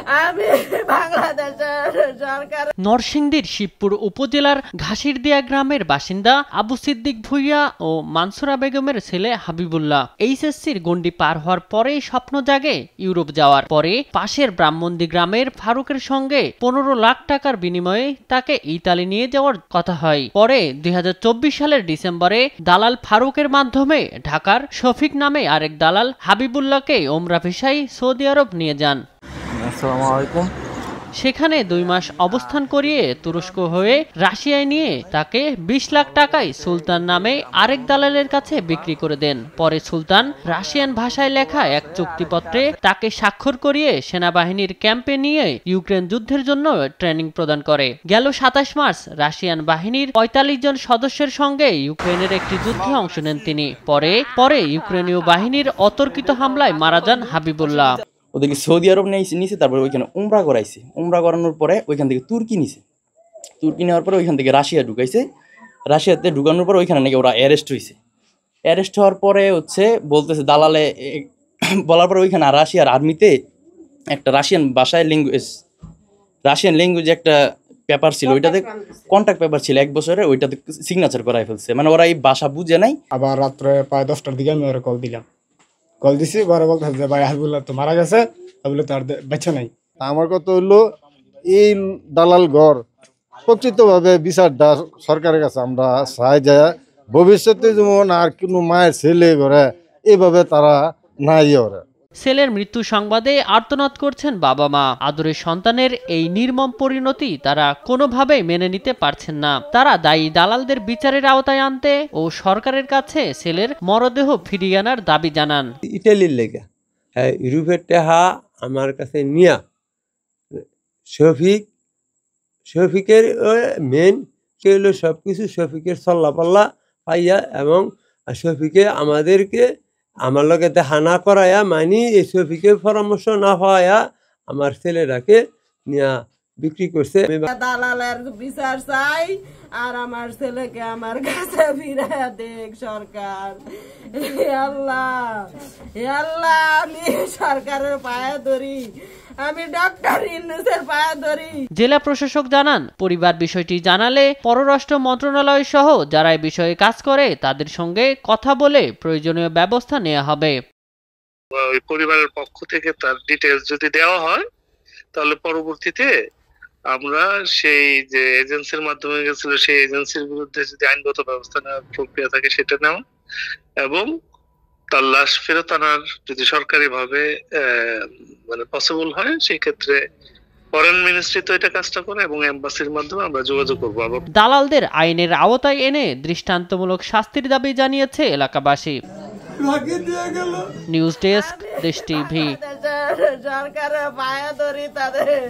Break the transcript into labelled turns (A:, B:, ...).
A: আমি বাংলাদেশের সরকার।
B: নরসিংদীর শিবপুর উপজেলার ঘাসিরদিয়া গ্রামের বাসিন্দা আবু সিদ্দিক ভুইয়া ও মানসুরা বেগমের ছেলে হাবিবুল্লাহ এইচএসসির গণ্ডি পার হওয়ার পরেই স্বপ্ন জাগে ইউরোপ যাওয়ার। পরে পাশের ব্রাহ্মণদী গ্রামের ফারুকের সঙ্গে 15 লাখ টাকার বিনিময়ে তাকে ইতালি নিয়ে যাওয়ার কথা হয়। পরে 2024 সালের ডিসেম্বরে দালাল ফারুকের মাধ্যমে ঢাকার শফিক নামে আরেক দালাল হাবিবুল্লাহকে ওমরা ভিসায় সৌদি আরব নিয়ে যান।
C: আসসালামু আলাইকুম।
B: সেখানে 2 মাস অবস্থান করিয়ে তুরস্ক হয়ে রাশিয়ায় নিয়ে তাকে 20 লাখ টাকায় সুলতান নামে আরেক দালালের কাছে বিক্রি করে দেন। পরে সুলতান রাশিয়ান ভাষায় লেখা এক চুক্তিপত্রে তাকে স্বাক্ষর করিয়ে সেনাবাহিনীর ক্যাম্পে নিয়ে ইউক্রেন যুদ্ধের জন্য ট্রেনিং প্রদান করে। গেল 27 মার্চ রাশিয়ান বাহিনীর 45 জন সদস্যের সঙ্গে ইউক্রেনের একটি যুদ্ধে অংশ নেন তিনি। পরে ইউক্রেনীয় বাহিনীর অতর্কিত হামলায় মারা যান হাবিবুল্লাহ।
C: ওদেরকে সৌদি আরব নিয়েছে, তারপরে ওইখানে উমরা করাইছে। উমরা করানোর পরে ওইখান থেকে তুর্কি নিছে। তুর্কি নেওয়ার পরে ওইখান থেকে রাশিয়া ঢুকাইছে। রাশিয়াতে ঢুকানোর পরে ওইখানে নাকি ওরা অ্যারেস্ট হয়েছে। অ্যারেস্ট হওয়ার পরে বলতেছে দালালে বলার পরে ওইখানে রাশিয়ার আর্মিতে একটা রাশিয়ান ল্যাঙ্গুয়েজ একটা পেপার ছিল, ওইটাতে কন্ট্রাক্ট পেপার ছিল 1 বছরের, ওইটাতে সিগনেচার করাই ফেলছে। মানে ওরা এই ভাষা বুঝে নাই।
D: আবার রাত্রে প্রায় 10টার দিকে আমি ওরা কল দিছি, ঘরে বলতে যে ভাই হাবিবুল্লাহ তো মারা গেছে, হাবিবুল্লাহ তো আর বেঁচে নাই।
E: আমার কথা হইলো এই দালাল ঘর প্রকৃতভাবে বিচারটা সরকারের কাছে আমরা চাই যে ভবিষ্যতে যেমন আর কোনো মায়ের ছেলে ঘরে এইভাবে তারা নাই ওরা।
B: ছেলের মৃত্যু সংবাদে আর্তনাদ করছেন বাবা মা। আদরের সন্তানের এই নির্মম পরিণতি তারা কোনোভাবেই মেনে নিতে পারছেন না। তারা দায়ী দালালদের বিচারের আওতায় আনতে ও সরকারের কাছে ছেলের মরদেহ ফিরিয়ে আনার দাবি জানান।
F: ইটালির লেগে ইউরোপের টেহা আমার কাছে নিয়া শফিকের মেন কে হলো সবকিছু শফিকের চল্লাপাল্লা পাইয়া এবং শফিকে আমাদেরকে আমার লগে দেখা না করাইয়া মানি এই শফিকের পরামর্শ না পাওয়া আমার ছেলেটাকে নিয়ে বিক্রি করছে।
A: দালালের বিচার চাই আর আমার ছেলেকে আমার কাছে ফিরাইয়া দেখ সরকার। আল্লাহ আমি সরকারের পায়ে ধরি, আমি ডক্টর ইউনূসের পায়ে ধরি।
B: জেলা প্রশাসক জানান, পরিবার বিষয়টি জানালে পররাষ্ট্র মন্ত্রণালয় সহ যারা এই বিষয়ে কাজ করে তাদের সঙ্গে কথা বলে প্রয়োজনীয় ব্যবস্থা নেওয়া হবে।
G: ওই পরিবারের পক্ষ থেকে তার ডিটেইলস যদি দেওয়া হয় তাহলে পরবর্তীতে আমরা সেই যে এজেন্সির মাধ্যমে গেছিল সেই এজেন্সির বিরুদ্ধে যদি আইনগত ব্যবস্থা নেওয়ার প্রক্রিয়া থাকে সেটা নেওয়া এবং তার লাশ ফেরত আনার যদি সরকারিভাবে মানে পসিবল হয় সেই ক্ষেত্রে ফরেন মিনিস্ট্রি তো এটা কাজটা করে এবং এমবাসির মাধ্যমে আমরা যোগাযোগ করবো।
B: দালালদের আইনের আওতায় এনে দৃষ্টান্তমূলক শাস্তির দাবি জানিয়েছে এলাকাবাসী। নিউজ ডেস্ক, দেশ টিভি।
A: সরকারের পায়ে ধরি তাদের।